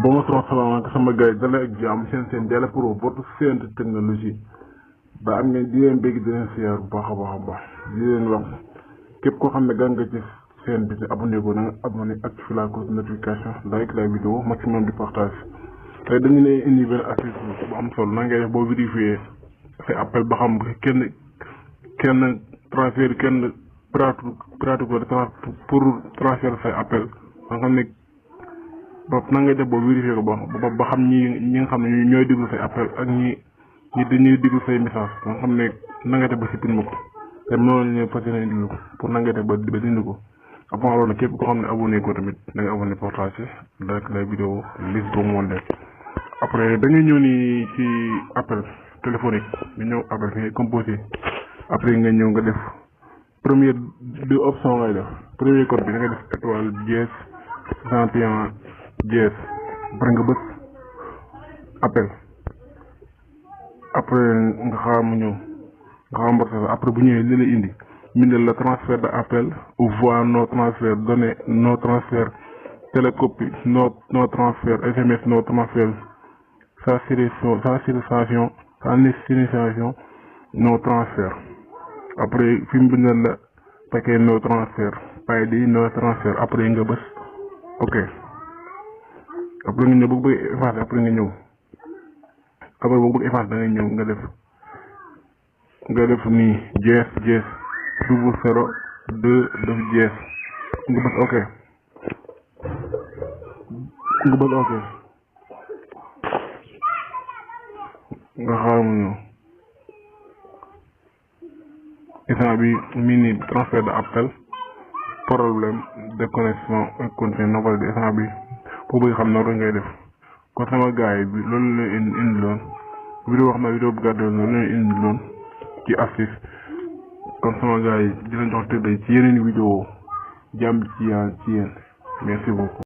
Bonsoir salaamaaleykum sama gars yi dalee ak jàmm seen Diallo Pro votre chaîne de technologie ba am ngeen di leen bëgg di leen siyaar bu baax a baax a baax di leen wax képp koo xam ne gan nga ci chaîne bi te abonné ko na nga abonné activé la cloche de notification like la vidéo maximum de partage tey dañu lay indi benn astuce bu am solo na ngay def boo vérifié say appel ba xam kenn transfert kenn pratique ko pour transfert say appel ba nga xam ne bopp na ngay def boo vérifié ko ba xam ñi nga xam ne ñooy déglu say appel ak ñi dañuy déglu say message nga xam ne na ngay def ba supprimer ko te noonu la ñu fas yéene indi ko pour na ngay def ba dindi ko avant loolu képp koo xam ne abonné ko tamit da ngay abonné partagé like la vidéo liste boobu moo nekk après da ngay ñëw ni ci appel téléphonique nga ñëw appel fi ngay composé après nga ñëw nga def première deux options ngay def premier code bi da ngay def étoile dièse 61 dièse après nga bës appel après nga xaar mu ñëw nga xam mbarta après bu ñëwee li la indi bindal la transfert de appel ou voix non transfert données non transfert télécopie non transfert SMS non transfert sa signalisation non transfert après fi mu bindal la paquet non transfert pay di non transfert après nga bës ok après nga ñëw bëgg effacer après nga ñëw après boo bëgg effacer da ngay ñëw nga def nii dièse 002 def dièse nga bës ok nga xaar mu ñëw instant bi mini transfert de appel problème de connexion continue na validé instant bi boo bëgg xam na rek ngay def kon sama gars yi bi loolu la indi loon vidéo wax na vidéo bu gàddoon loolu la indi loon ci astuce kon sama gars yi di leen jox tëdd ci yeneen vidéo jàmm ci yéen merci beaucoup